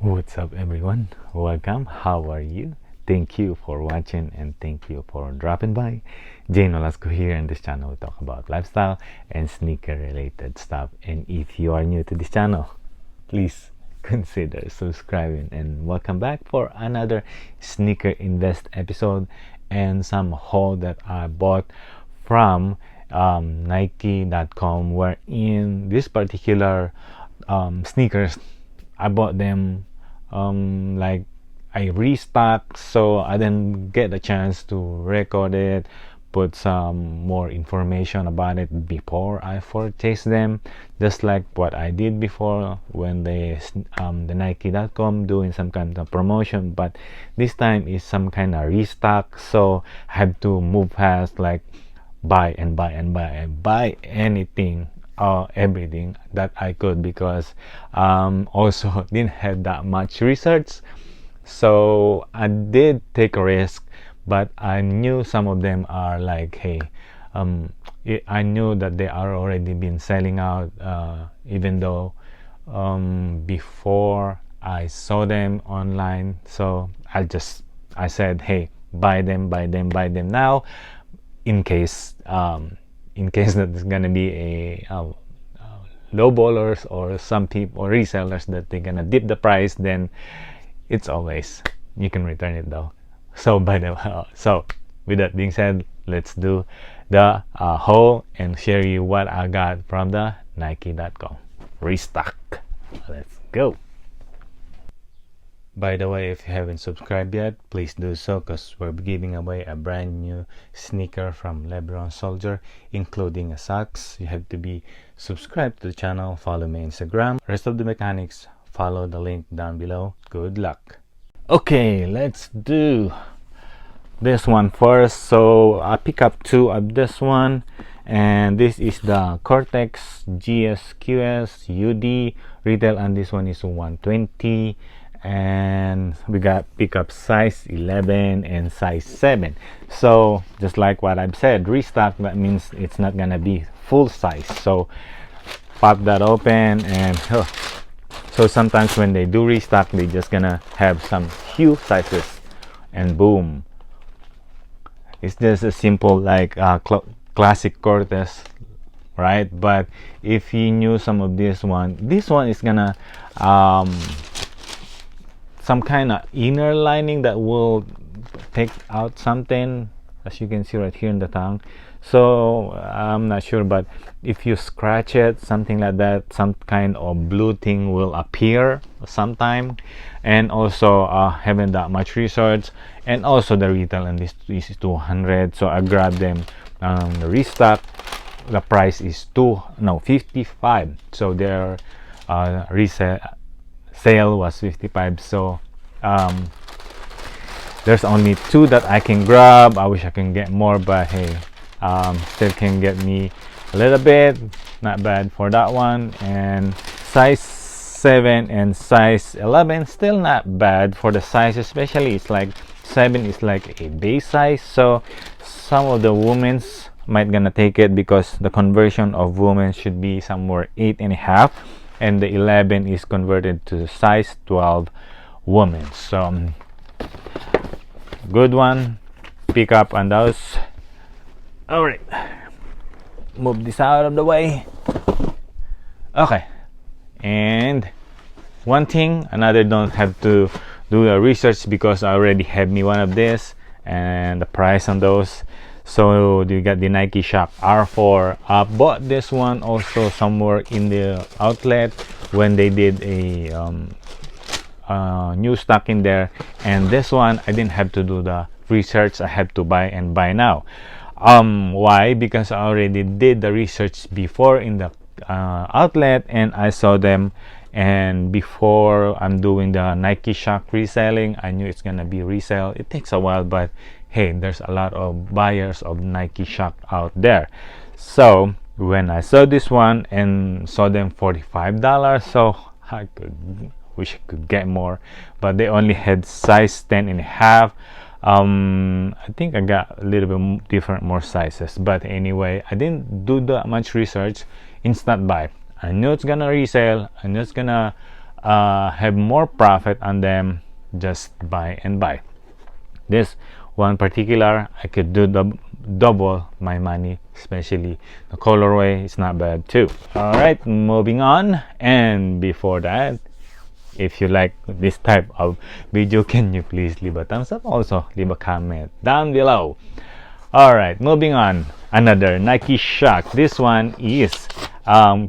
What's up, everyone? Welcome. How are you? Thank you for watching and thank you for dropping by. Nolasco here, and this channel we talk about lifestyle and sneaker related stuff. And if you are new to this channel, please consider subscribing, and welcome back for another sneaker invest episode and some haul that I bought from Nike.com, where in this particular sneakers I bought them like I restock, so I didn't get a chance to record it, put some more information about it before I purchased them, just like what I did before when the Nike.com doing some kind of promotion. But this time is some kind of restock, so I have to move fast, like buy and buy and buy and buy anything, everything that I could, because also didn't have that much research. So I did take a risk, but I knew some of them are like, hey, I knew that they are already been selling out, even though before I saw them online. So I said, hey, buy them, buy them, buy them now, in case that there's gonna be a low ballers or some people or resellers that they're gonna dip the price, then it's always you can return it though. So so with that being said, let's do the haul and share you what I got from the Nike.com restock. Let's go. By the way, if you haven't subscribed yet, please do so, because we're giving away a brand new sneaker from LeBron Soldier, including a Shox. You have to be subscribed to the channel, follow my Instagram. Rest of the mechanics, follow the link down below. Good luck. Okay, let's do this one first. So I pick up two of this one, and this is the Cortez GSQ UD retail, and this one is 120, and we got pick up size 11 and size 7. So just like what I've said, restock, that means it's not gonna be full size. So pop that open, and so sometimes when they do restock, they just gonna have some few sizes, and boom, it's just a simple like classic Cortez, right? But if you knew some of this one is gonna some kind of inner lining that will take out something, as you can see right here in the tongue. So I'm not sure, but if you scratch it, something like that, some kind of blue thing will appear sometime. And also haven't that much research, and also the retail and this is 200, so I grabbed them restock. The price is 55, so their resale sale was 55. So there's only two that I can grab. I wish I can get more, but hey, still can get me a little bit, not bad for that one. And size 7 and size 11, still not bad for the size, especially it's like 7 is like a base size, so some of the women's might gonna take it, because the conversion of women should be somewhere 8.5, and the 11 is converted to size 12 women. So good one, pick up on those. All right, move this out of the way. Okay, and one thing, another, don't have to do the research, because I already have me one of this and the price on those. So you got the Nike Shox R4. I bought this one also somewhere in the outlet when they did a new stock in there, and this one I didn't have to do the research. I have to buy and buy now. Why? Because I already did the research before in the outlet, and I saw them, and before I'm doing the Nike Shox reselling, I knew it's gonna be resale. It takes a while, but hey, there's a lot of buyers of Nike Shox out there. So when I saw this one and saw them $45, so I wish I could get more, but they only had size 10.5. I think I got a little bit different, more sizes, but anyway, I didn't do that much research. Instant buy. I knew it's gonna resell, I knew it's gonna have more profit on them, just buy and buy. This one particular, I could do double my money, especially the colorway is not bad too. All right, moving on. And before that, if you like this type of video, can you please leave a thumbs up? Also leave a comment down below. All right, moving on. Another Nike Shox. This one is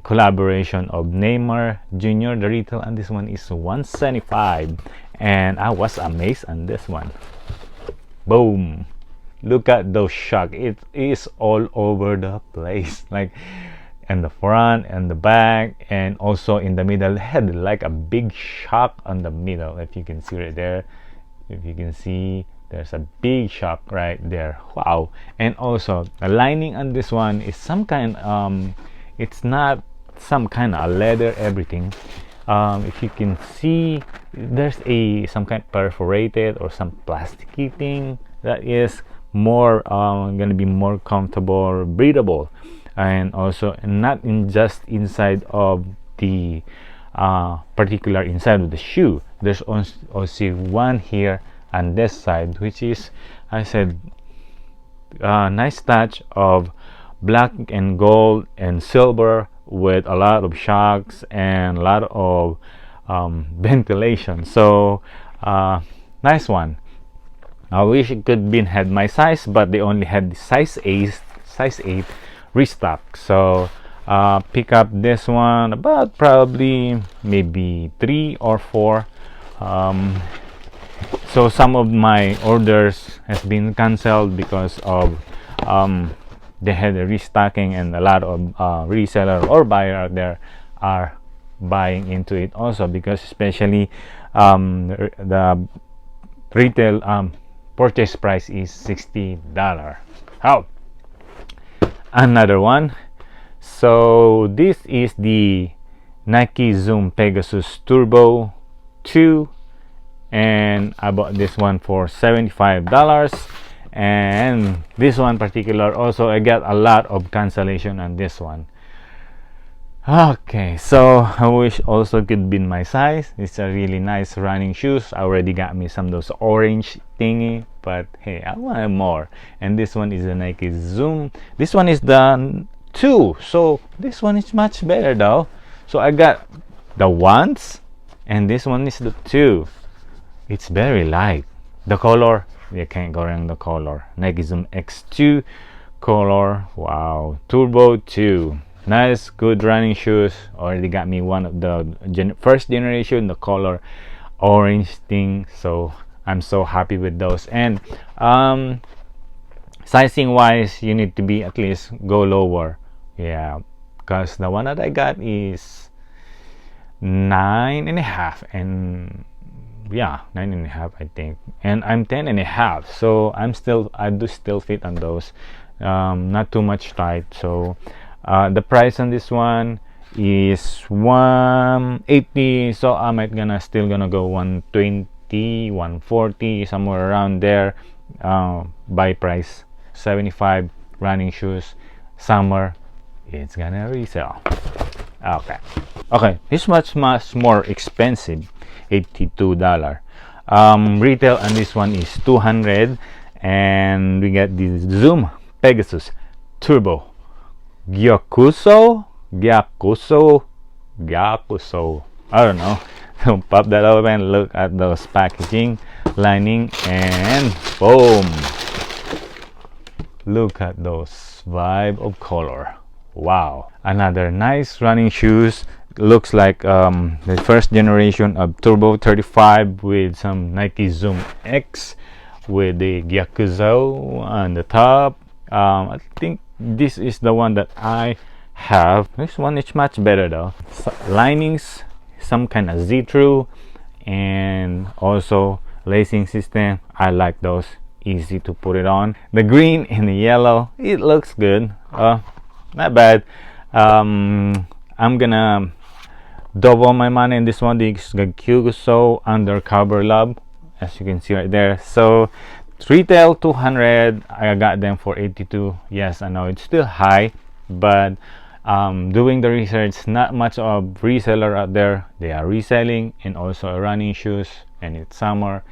collaboration of Neymar Jr. The retail on this one is $175, and I was amazed on this one. Boom, look at those Shox. It is all over the place, like in the front and the back, and also in the middle. Had like a big Shox on the middle. If you can see right there, if you can see, there's a big Shox right there. Wow. And also the lining on this one is some kind, it's not some kind of leather, everything. If you can see, there's some kind of perforated or some plasticky thing that is more gonna be more comfortable, breathable, and also not just inside of the particular inside of the shoe. There's also one here on this side, which is, I said, nice touch of black and gold and silver with a lot of Shox and a lot of ventilation. So nice one. I wish it could been had my size, but they only had the size 8 restock. So pick up this one about probably maybe 3 or 4. So some of my orders has been canceled because of they had a restocking, and a lot of reseller or buyer out there are buying into it also, because especially the retail purchase price is $60. Oh, another one. So this is the Nike Zoom Pegasus Turbo 2, and I bought this one for $75. And this one particular also, I got a lot of cancellation on this one. Okay, so I wish also could be my size. It's a really nice running shoes. I already got me some of those orange thingy, but hey, I want more. And this one is the Nike Zoom. This one is the 2, so this one is much better though. So I got the ones, and this one is the 2. It's very light. The color, you can't go wrong the color. Nike Zoom X2 color. Wow, Turbo 2. Nice, good running shoes. Already got me one of the first generation, the color orange thing. So I'm so happy with those. And sizing wise, you need to be at least go lower. Yeah, because the one that I got is 9.5, and yeah, 9.5 I think, and I'm 10.5, so I do still fit on those, not too much tight. So the price on this one is $180, so I might still gonna go $120, $140, somewhere around there. Buy price $75, running shoes, summer, it's gonna resell. Okay, this much more expensive, $82. Retail on this one is $200, and we get the Zoom Pegasus Turbo Gyakuso. I don't know. So pop that open, look at those packaging, lining, and boom! Look at those vibe of color. Wow, another nice running shoes. Looks like the first generation of Turbo 35 with some Nike Zoom X with the Gyakuzo on the top. I think this is the one that I have. This one is much better though. Linings, some kind of Z-through, and also lacing system. I like those, easy to put it on. The green and the yellow, it looks good, not bad. I'm gonna double my money in this one, the Pegasus Undercover Lab, as you can see right there. So retail $200, I got them for $82. Yes, I know it's still high, but doing the research, not much of reseller out there. They are reselling and also running shoes, and it's summer,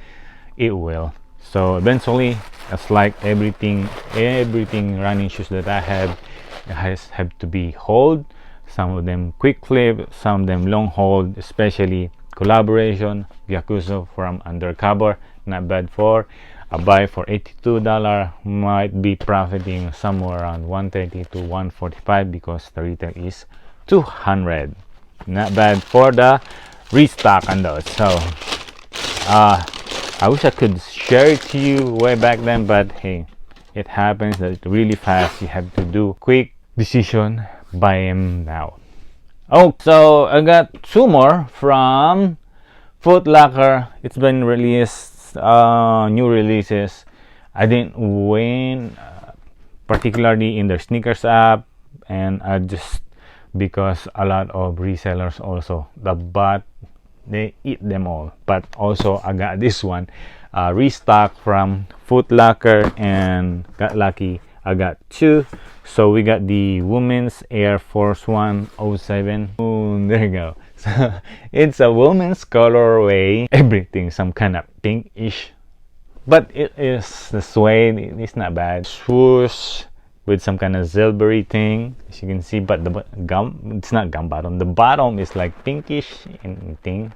it will. So eventually, it's like everything running shoes that I have, have to be hold. Some of them quick flip, some of them long hold, especially collaboration Pegasus from Undercover. Not bad for a buy for $82. Might be profiting somewhere around 130 to 145 because the retail is 200. Not bad for the restock on those. So I wish I could share it to you way back then, but hey, it happens that really fast. You have to do quick decision, buy them now. Oh, so I got two more from Foot Locker. It's been released, new releases. I didn't win, particularly in their sneakers app, and I just, because a lot of resellers also, but they eat them all. But also I got this one, Restock from Foot Locker, and got lucky. I got two. So we got the women's Air Force One 07. Oh, there you go. So it's a women's colorway, everything some kind of pinkish, but it is the suede. It's not bad. Swoosh with some kind of silvery thing, as you can see, but the it's not gum bottom. The bottom is like pinkish and thing.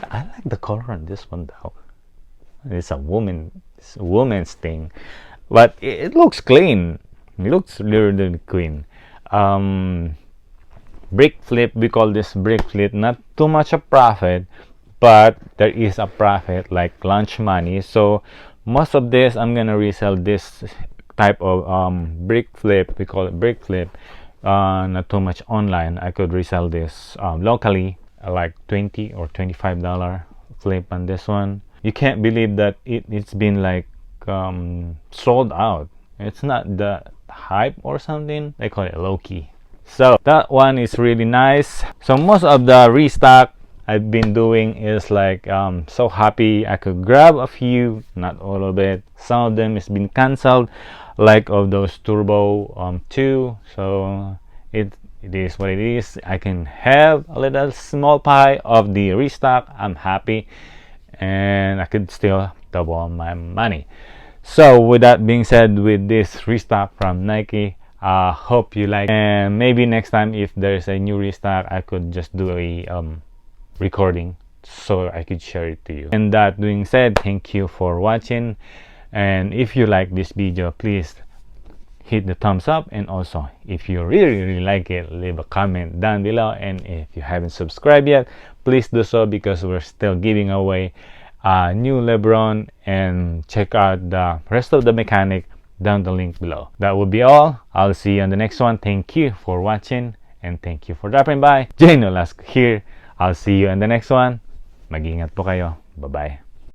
I like the color on this one though. It's a woman's thing, but it looks clean. It looks really clean. Brick flip, we call this brick flip. Not too much of profit, but there is a profit like lunch money. So most of this I'm gonna resell this type of brick flip. We call it brick flip. Not too much online. I could resell this locally, like $20 or $25 flip on this one. You can't believe that it's been like sold out. It's not the hype or something. They call it low-key. So that one is really nice. So most of the restock I've been doing is like so happy I could grab a few, not all of it. Some of them has been canceled, like of those Turbo 2. So it is what it is. I can have a little small pie of the restock. I'm happy, and I could still double my money. So with that being said, with this restock from Nike, hope you like, and maybe next time if there's a new restock, I could just do a recording so I could share it to you. And that being said, thank you for watching, and if you like this video, please hit the thumbs up, and also if you really like it, leave a comment down below. And if you haven't subscribed yet, please do so, because we're still giving away new LeBron, and check out the rest of the mechanic down the link below. That will be all. I'll see you on the next one. Thank you for watching, and thank you for dropping by. Nolasco here. I'll see you in the next one. Mag-ingat po kayo. Bye-bye.